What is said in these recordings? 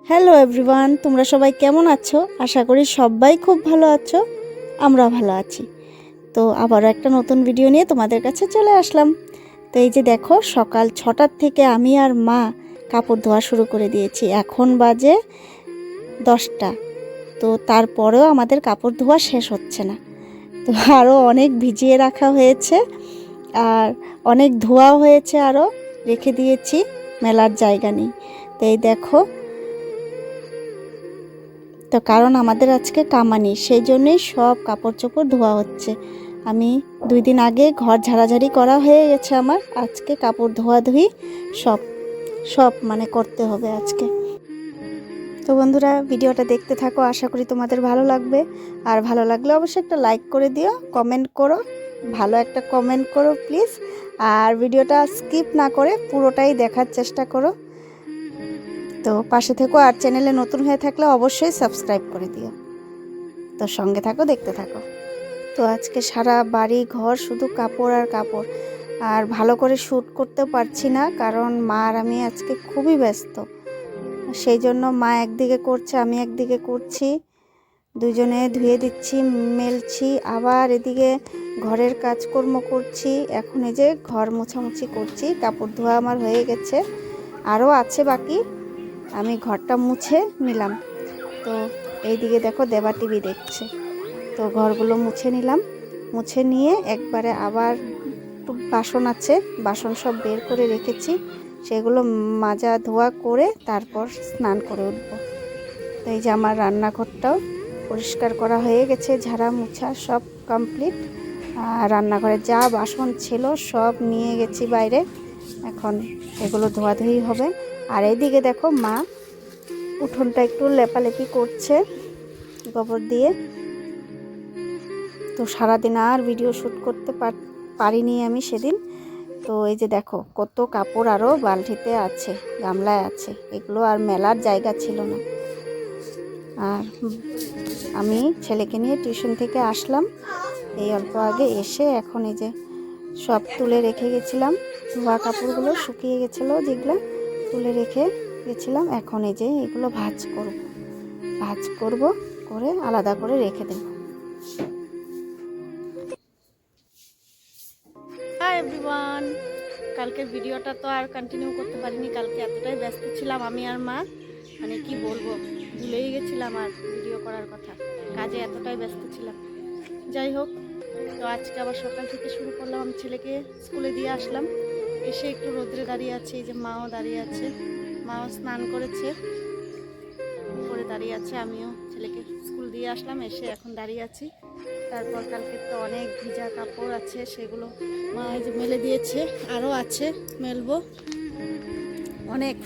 Hello everyone, তোমরা সবাই কেমন আছো? আশা করি সবাই খুব ভালো আছো। আমরাও ভালো আছি। তো আবারও একটা নতুন ভিডিও নিয়ে তোমাদের কাছে চলে আসলাম। তো এই যে দেখো, সকাল 6টার থেকে আমি আর মা কাপড় ধোয়া শুরু করে দিয়েছি। এখন বাজে 10টা। তো তারপরেও আমাদের কাপড় ধোয়া শেষ হচ্ছে না। তো আরও অনেক ভিজিয়ে রাখা হয়েছে, আর অনেক ধোয়াও হয়েছে, আরও রেখে দিয়েছি, মেলার জায়গা নেই। তো এই দেখো, তো কারণ আমাদের আজকে কামানি, সেই জন্যই সব কাপড় চোপড় ধোয়া হচ্ছে। আমি 2 দিন আগে ঘর ঝাড়াঝাড়ি করা হয়ে গেছে আমার, আজকে কাপড় ধোয়াধুয়ি সব সব মানে করতে হবে আজকে। তো বন্ধুরা, ভিডিওটা দেখতে থাকো, আশা করি তোমাদের ভালো লাগবে। আর ভালো লাগলে অবশ্যই একটা লাইক করে দিও, কমেন্ট করো, ভালো একটা কমেন্ট করো প্লিজ। আর ভিডিওটা স্কিপ না করে পুরোটাই দেখার চেষ্টা করো। তো পাশে থেকো, আর চ্যানেলে নতুন হয়ে থাকলে অবশ্যই সাবস্ক্রাইব করে দিও। তো সঙ্গে থাকো, দেখতে থাকো। তো আজকে সারা বাড়ি ঘর শুধু কাপড় আর কাপড়, আর ভালো করে শ্যুট করতে পারছি না, কারণ মা আর আমি আজকে খুবই ব্যস্ত। সেই জন্য মা একদিকে করছে, আমি একদিকে করছি, দুজনে ধুয়ে দিচ্ছি, মেলছি, আবার এদিকে ঘরের কাজকর্ম করছি। এখন এই যে ঘর মোছামুছি করছি, কাপড় ধোয়া আমার হয়ে গেছে, আরও আছে বাকি, আমি ঘরটা মুছে নিলাম। তো এইদিকে দেখো, দেবা টিভি দেখছে। তো ঘরগুলো মুছে নিলাম, মুছে নিয়ে একবারে আবার বাসন আছে, বাসন সব বের করে রেখেছি, সেগুলো মাজা ধোয়া করে তারপর স্নান করে উঠব। তো এই যে আমার রান্নাঘরটাও পরিষ্কার করা হয়ে গেছে, ঝাড়া মুছা সব কমপ্লিট। আর রান্নাঘরে যা বাসন ছিল সব নিয়ে গেছি বাইরে, এখন এগুলো ধোয়াধুয়ি হবে। আর এইদিকে দেখো, মা উঠোনটা একটু লেপালেপি করছে গোবর দিয়ে। তো সারাদিন আর ভিডিও শ্যুট করতে পারিনি আমি সেদিন। তো এই যে দেখো, কত কাপড় আরও বালতিতে আছে, গামলায় আছে, এগুলো আর মেলার জায়গা ছিল না। আর আমি ছেলেকে নিয়ে টিউশন থেকে আসলাম এই অল্প আগে, এসে এখন এই যে সব তুলে রেখে গেছিলাম, ধোয়া কাপড়গুলো শুকিয়ে গেছিলো, যেগুলো তুলে রেখে গেছিলাম। এখন এই যে এগুলো ভাঁজ করব, করে আলাদা করে রেখে দেব। হাই এভরিওয়ান, কালকের ভিডিওটা তো আর কন্টিনিউ করতে পারিনি, কালকে এতটাই ব্যস্ত ছিলাম আমি আর মা, মানে কি বলবো, ভুলেই গেছিলাম আর ভিডিও করার কথা, কাজে এতটাই ব্যস্ত ছিলাম। যাই হোক, তো আজকে আবার সকাল থেকে শুরু করলাম। আমি ছেলেকে স্কুলে দিয়ে আসলাম, এসে একটু রোদ্রে দাঁড়িয়ে আছে, এই যে মাও দাঁড়িয়ে আছে, মাও স্নান করেছে, করে দাঁড়িয়ে আছে, আমিও ছেলেকে স্কুল দিয়ে আসলাম, এসে এখন দাঁড়িয়ে আছি। তারপর কালকে তো অনেক ভিজা কাপড় আছে, সেগুলো মা এই যে মেলে দিয়েছে, আরও আছে মেলবো অনেক।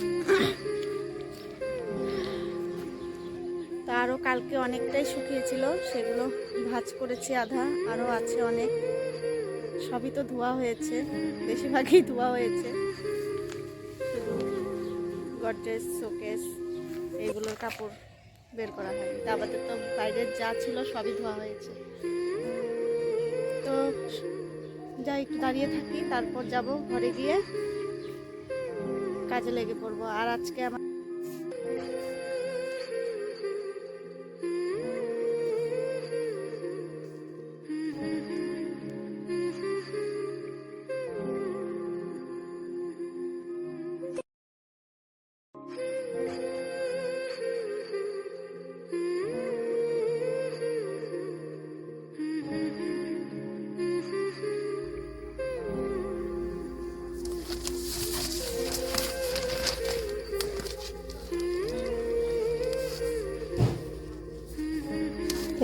তা আরও কালকে অনেকটাই শুকিয়েছিল, সেগুলো ভাঁজ করেছি আধা, আরও আছে অনেক, সবই তো ধোয়া হয়েছে, বেশিরভাগই ধোয়া হয়েছে, শুধু গডরেজ, শোকেস এইগুলোর কাপড় বের করা হয়নি। তা আমাদের তো বাইরের যা ছিল সবই ধোয়া হয়েছে। তো যাই, একটু দাঁড়িয়ে থাকি, তারপর যাব ঘরে, গিয়ে কাজে লেগে পড়বো। আর আজকে আমার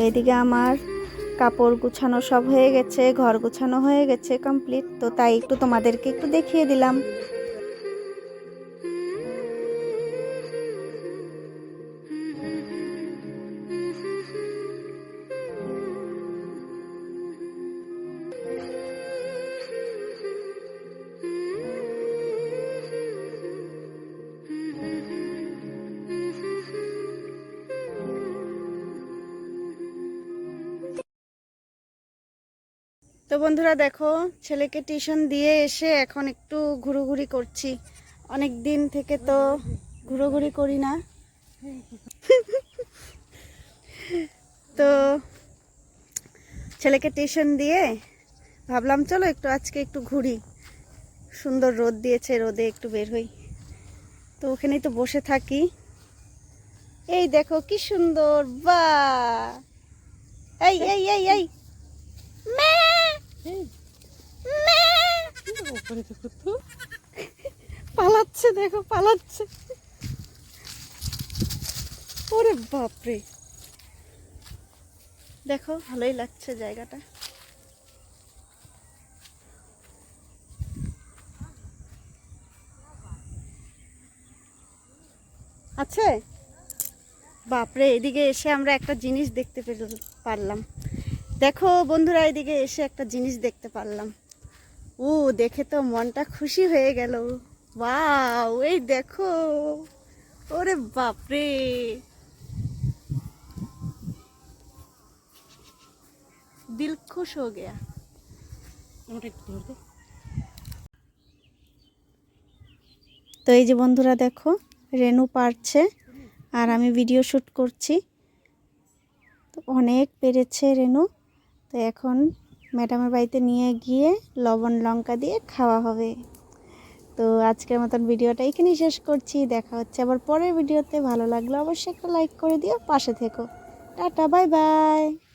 এইদিকে আমার কাপড় গুছানো সব হয়ে গেছে, ঘর গুছানো হয়ে গেছে কমপ্লিট। তো তাই একটু তোমাদেরকে একটু দেখিয়ে দিলাম। তো বন্ধুরা দেখো, ছেলেকে টিউশন দিয়ে এসে এখন একটু ঘুরোঘুরি করছি। অনেক দিন থেকে তো ঘুরোঘুরি করি না, তো ছেলেকে টিউশন দিয়ে ভাবলাম চলো একটু আজকে একটু ঘুরি, সুন্দর রোদ দিয়েছে, রোদে একটু বের হই। তো ওখানেই তো বসে থাকি। এই দেখো কি সুন্দর, বাহ! এই এই এই এই মে মে পালাচ্ছে, দেখো পালাচ্ছে। ওরে বাপরে, দেখো ভালোই লাগছে জায়গাটা। আছে বাপরে, এদিকে এসে আমরা একটা জিনিস দেখতে পারলাম। দেখো বন্ধুরা, এদিকে এসে একটা জিনিস দেখতে পারলাম। ও দেখে তো মনটা খুশি হয়ে গেল। ওয়াও, এই দেখো, ওরে বাপরে, দিল খুশ হো গয়া। তো এই যে বন্ধুরা দেখো, রেনু পারছে আর আমি ভিডিও শ্যুট করছি। তো অনেক পেরেছে রেনু। তো এখন ম্যাডামের বাড়িতে নিয়ে গিয়ে লবণ লঙ্কা দিয়ে খাওয়া হবে। তো আজকের মতন ভিডিওটা এখানেই শেষ করছি। দেখা হচ্ছে আবার পরের ভিডিওতে। ভালো লাগলে অবশ্যই একটা লাইক করে দিও, পাশে থেকো। Tata, bye bye.